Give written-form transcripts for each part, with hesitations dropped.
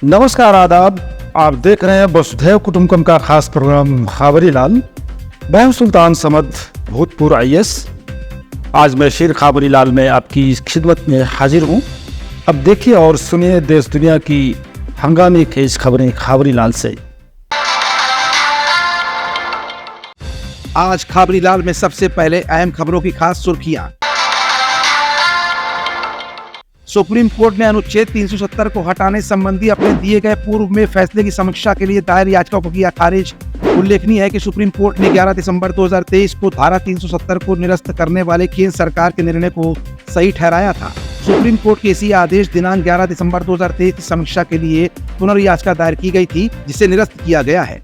नमस्कार आदाब। आप देख रहे हैं वसुधैव कुटुंबकम का खास प्रोग्राम खबरी लाल। मैं हूं सुल्तान समद, भूतपूर्व IAS। आज मैं शेर खबरी लाल में आपकी खिदमत में हाजिर हूं। अब देखिए और सुनिए देश दुनिया की हंगामी खेज खबरें खबरी लाल से। आज खबरी लाल में सबसे पहले अहम खबरों की खास सुर्खियां। सुप्रीम कोर्ट ने अनुच्छेद 370 को हटाने संबंधी अपने दिए गए पूर्व में फैसले की समीक्षा के लिए दायर याचिका को किया खारिज। उल्लेखनीय है कि सुप्रीम कोर्ट ने 11 दिसंबर 2023 को धारा 370 को निरस्त करने वाले केंद्र सरकार के निर्णय को सही ठहराया था। सुप्रीम कोर्ट के इसी आदेश दिनांक 11 दिसंबर 2023 की समीक्षा के लिए पुनर्याचिका दायर की गई थी, जिसे निरस्त किया गया है।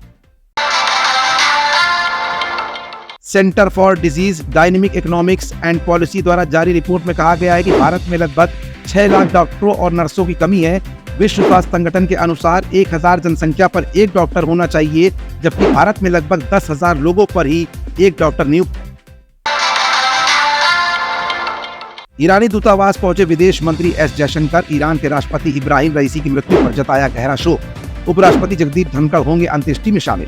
Centre for disease dynamic economics and policy द्वारा जारी रिपोर्ट में कहा गया है कि भारत में लगभग 6 लाख डॉक्टरों और नर्सों की कमी है। विश्व स्वास्थ्य संगठन के अनुसार 1000 जनसंख्या पर एक डॉक्टर होना चाहिए, जबकि भारत में लगभग 10,000 लोगों पर ही एक डॉक्टर नियुक्त। ईरानी दूतावास पहुंचे विदेश मंत्री S जयशंकर। ईरान के राष्ट्रपति इब्राहिम रईसी की मृत्यु पर जताया गहरा शोक। उपराष्ट्रपति जगदीप धनखड़ होंगे अंत्येष्टि में शामिल।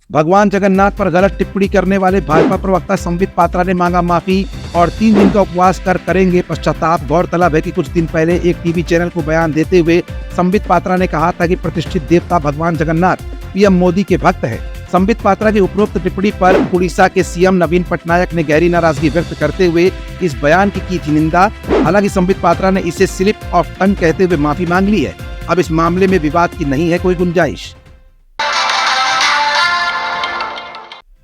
भगवान जगन्नाथ पर गलत टिप्पणी करने वाले भाजपा प्रवक्ता संबित पात्रा ने मांगा माफी और 3 दिन का उपवास कर करेंगे पश्चाताप। गौरतलब है कि कुछ दिन पहले एक टीवी चैनल को बयान देते हुए संबित पात्रा ने कहा था कि प्रतिष्ठित देवता भगवान जगन्नाथ PM मोदी के भक्त है। संबित पात्रा की उपरोक्त टिप्पणी पर उड़ीसा के CM नवीन पटनायक ने गहरी नाराजगी व्यक्त करते हुए इस बयान की थी निंदा। हालांकि संबित पात्रा ने इसे स्लिप ऑफ टंग कहते हुए माफी मांग ली है। अब इस मामले में विवाद की नहीं है कोई गुंजाइश।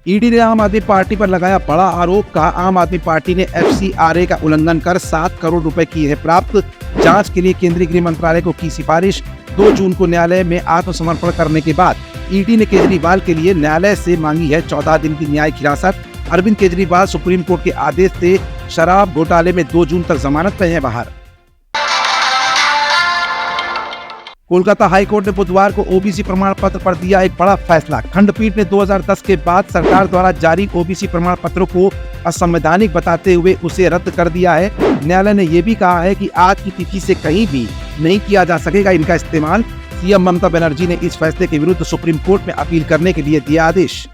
ईडी ने आम आदमी पार्टी पर लगाया बड़ा आरोप। कहा आम आदमी पार्टी ने FCRA का उल्लंघन कर 7 करोड़ रुपए किए हैं प्राप्त। जांच के लिए केंद्रीय गृह मंत्रालय को की सिफारिश। 2 जून को न्यायालय में आत्मसमर्पण करने के बाद ईडी ने केजरीवाल के लिए न्यायालय से मांगी है 14 दिन की न्यायिक हिरासत। अरविंद केजरीवाल सुप्रीम कोर्ट के आदेश से शराब घोटाले में 2 जून तक जमानत पे हैं बाहर। कोलकाता हाईकोर्ट ने बुधवार को OBC प्रमाण पत्र पर दिया एक बड़ा फैसला। खंडपीठ ने 2010 के बाद सरकार द्वारा जारी OBC प्रमाण पत्रों को असंवैधानिक बताते हुए उसे रद्द कर दिया है। न्यायालय ने यह भी कहा है कि आज की तिथि से कहीं भी नहीं किया जा सकेगा इनका इस्तेमाल। CM ममता बनर्जी ने इस फैसले के विरुद्ध सुप्रीम कोर्ट में अपील करने के लिए दिया आदेश।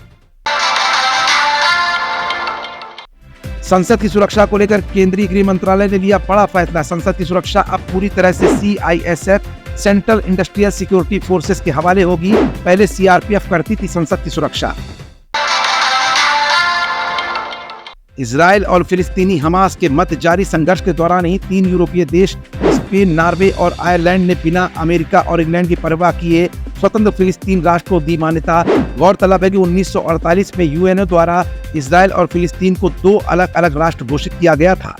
संसद की सुरक्षा को लेकर केंद्रीय गृह मंत्रालय ने लिया बड़ा फैसला। संसद की सुरक्षा अब पूरी तरह से CISF central industrial security forces के हवाले होगी। पहले CRPF करती थी संसद की सुरक्षा। इजराइल और फिलिस्तीनी हमास के मध्य जारी संघर्ष के दौरान ही 3 यूरोपीय देश स्पेन, नॉर्वे और आयरलैंड ने बिना अमेरिका और इंग्लैंड की परवाह किए स्वतंत्र फिलिस्तीन राष्ट्र को दी मान्यता। गौरतलब है कि 1948 में UNO द्वारा इजराइल और फिलिस्तीन को 2 अलग अलग राष्ट्र घोषित किया गया था।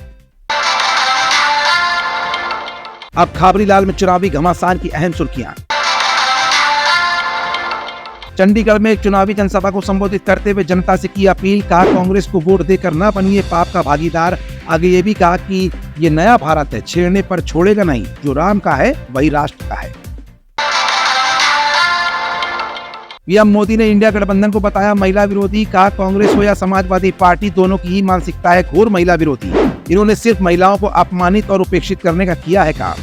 अब खबरी लाल में चुनावी घमासान की अहम सुर्खियां। चंडीगढ़ में एक चुनावी जनसभा को संबोधित करते हुए जनता से की अपील। कहा कांग्रेस को वोट देकर न बनिए पाप का भागीदार। आगे ये भी कहा कि ये नया भारत है, छेड़ने पर छोड़ेगा नहीं। जो राम का है वही राष्ट्र का है। PM मोदी ने इंडिया गठबंधन को बताया महिला विरोधी। कहा कांग्रेस हो या समाजवादी पार्टी, दोनों की ही मानसिकता है घोर महिला विरोधी। इन्होंने सिर्फ महिलाओं को अपमानित और उपेक्षित करने का किया है काम।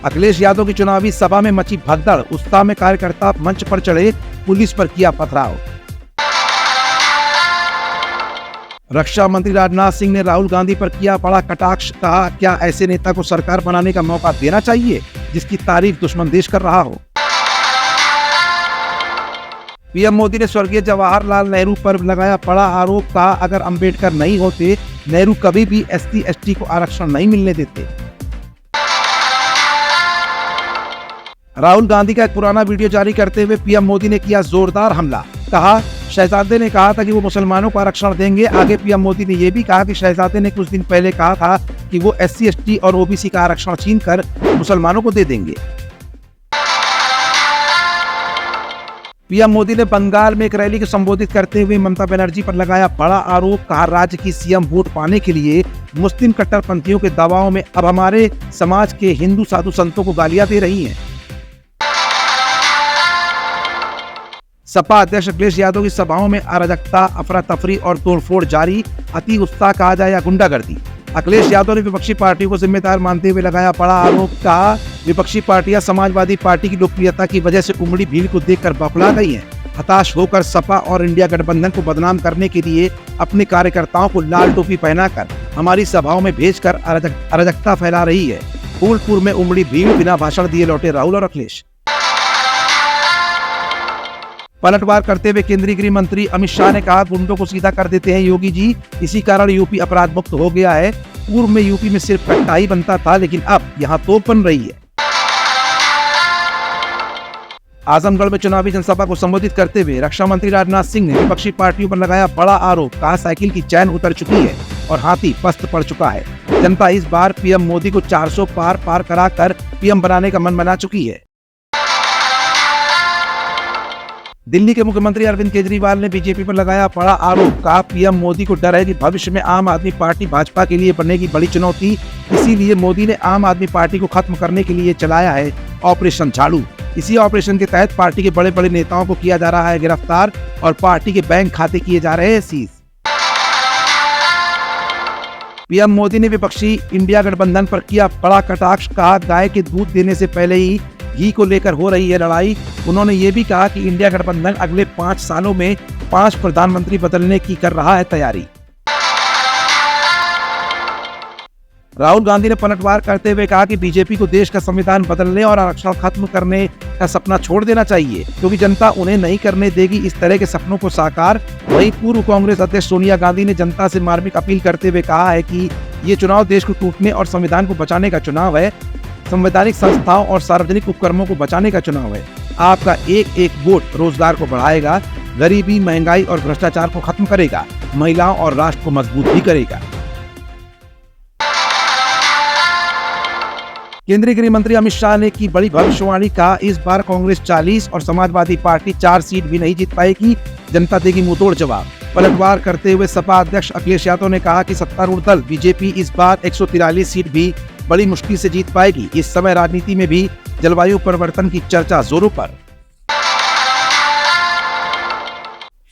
अखिलेश यादव की चुनावी सभा में मची भगदड़। उत्साह में कार्यकर्ता मंच पर चढ़े, पुलिस पर किया पथराव। रक्षा मंत्री राजनाथ सिंह ने राहुल गांधी पर किया बड़ा कटाक्ष। कहा क्या ऐसे नेता को सरकार बनाने का मौका देना चाहिए जिसकी तारीफ दुश्मन देश कर रहा हो। PM मोदी ने स्वर्गीय जवाहरलाल नेहरू पर लगाया बड़ा आरोप। कहा अगर अंबेडकर नहीं होते नेहरू कभी भी SC/ST को आरक्षण नहीं मिलने देते। राहुल गांधी का एक पुराना वीडियो जारी करते हुए PM मोदी ने किया जोरदार हमला। कहा शहजादे ने कहा था कि वो मुसलमानों को आरक्षण देंगे। आगे PM मोदी ने यह भी कहा कि शहजादे ने कुछ दिन पहले कहा था कि वो SC/ST और OBC का आरक्षण छीनकर मुसलमानों को दे देंगे। PM मोदी ने बंगाल में एक रैली को संबोधित करते हुए ममता बनर्जी पर लगाया बड़ा आरोप। कहा राज्य की CM वोट पाने के लिए मुस्लिम कट्टरपंथियों के दबाव में अब हमारे समाज के हिंदू साधु संतों को गालियां दे रही हैं। सपा अध्यक्ष अखिलेश यादव की सभाओं में अराजकता, अफरा तफरी और तोड़फोड़ जारी। अति उत्साह कहा जाए या गुंडागर्दी, अखिलेश यादव ने विपक्षी पार्टियों को जिम्मेदार मानते हुए लगाया बड़ा आरोप। कहा विपक्षी पार्टियां समाजवादी पार्टी की लोकप्रियता की वजह से उमड़ी भीड़ को देखकर बौखला गई हैं। हताश होकर सपा और इंडिया गठबंधन को बदनाम करने के लिए अपने कार्यकर्ताओं को लाल टोपी पहनाकर हमारी सभाओं में भेजकर अराजकता फैला रही है। फूलपुर में उमड़ी भीड़, बिना भाषण दिए लौटे राहुल और अखिलेश। पलटवार करते हुए केंद्रीय गृह मंत्री अमित शाह ने कहा गुंडों को सीधा कर देते हैं योगी जी, इसी कारण यूपी अपराध मुक्त हो गया है। पूर्व में यूपी में सिर्फ कट्टा ही बनता था, लेकिन अब यहाँ तोप बन रही है। आजमगढ़ में चुनावी जनसभा को संबोधित करते हुए रक्षा मंत्री राजनाथ सिंह ने विपक्षी पार्टियों पर लगाया बड़ा आरोप। कहा साइकिल की चैन उतर चुकी है और हाथी पस्त पड़ चुका है। जनता इस बार पीएम मोदी को 400 पार कराकर पीएम बनाने का मन बना चुकी है। दिल्ली के मुख्यमंत्री अरविंद केजरीवाल ने बीजेपी पर लगाया बड़ा आरोप। कहा पीएम मोदी को डर है कि भविष्य में आम आदमी पार्टी भाजपा के लिए बनेगी बड़ी चुनौती, इसीलिए मोदी ने आम आदमी पार्टी को खत्म करने के लिए चलाया है ऑपरेशन झाड़ू। इसी ऑपरेशन के तहत पार्टी के बड़े बड़े नेताओं को किया जा रहा है गिरफ्तार और पार्टी के बैंक खाते किए जा रहे हैं सीज। पीएम मोदी ने विपक्षी इंडिया गठबंधन पर किया बड़ा कटाक्ष। कहा गाय के दूध देने से पहले ही घी को लेकर हो रही है लड़ाई। उन्होंने ये भी कहा कि इंडिया गठबंधन अगले 5 सालों में 5 प्रधानमंत्री बदलने की कर रहा है तैयारी। राहुल गांधी ने पलटवार करते हुए कहा कि बीजेपी को देश का संविधान बदलने और आरक्षण खत्म करने का सपना छोड़ देना चाहिए, क्योंकि जनता उन्हें नहीं करने देगी इस तरह के सपनों को साकार। वहीं पूर्व कांग्रेस अध्यक्ष सोनिया गांधी ने जनता से मार्मिक अपील करते हुए कहा है कि ये चुनाव देश को टूटने और संविधान को बचाने का चुनाव है। संवैधानिक संस्थाओं और सार्वजनिक उपक्रमों को बचाने का चुनाव है। आपका एक एक वोट रोजगार को बढ़ाएगा, गरीबी, महंगाई और भ्रष्टाचार को खत्म करेगा, महिलाओं और राष्ट्र को मजबूत भी करेगा। केंद्रीय गृह मंत्री अमित शाह ने की बड़ी भविष्यवाणी। कहा इस बार कांग्रेस 40 और समाजवादी पार्टी 4 सीट भी नहीं जीत पाएगी, जनता देगी मुंहतोड़ जवाब। पलटवार करते हुए सपा अध्यक्ष अखिलेश यादव ने कहा कि सत्तारूढ़ दल बीजेपी इस बार 143 सीट भी बड़ी मुश्किल से जीत पाएगी। इस समय राजनीति में भी जलवायु परिवर्तन की चर्चा जोरों पर।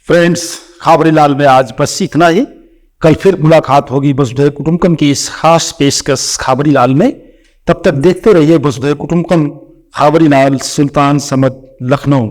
फ्रेंड्स, खबरीलाल में आज बस इतना ही। कल फिर मुलाकात होगी वसुधैव कुटुंबकम की इस खास पेशकश खबरीलाल में। तब तक देखते रहिए वसुधैव कुटुंबकम, खबरीलाल, सुल्तान समद, लखनऊ।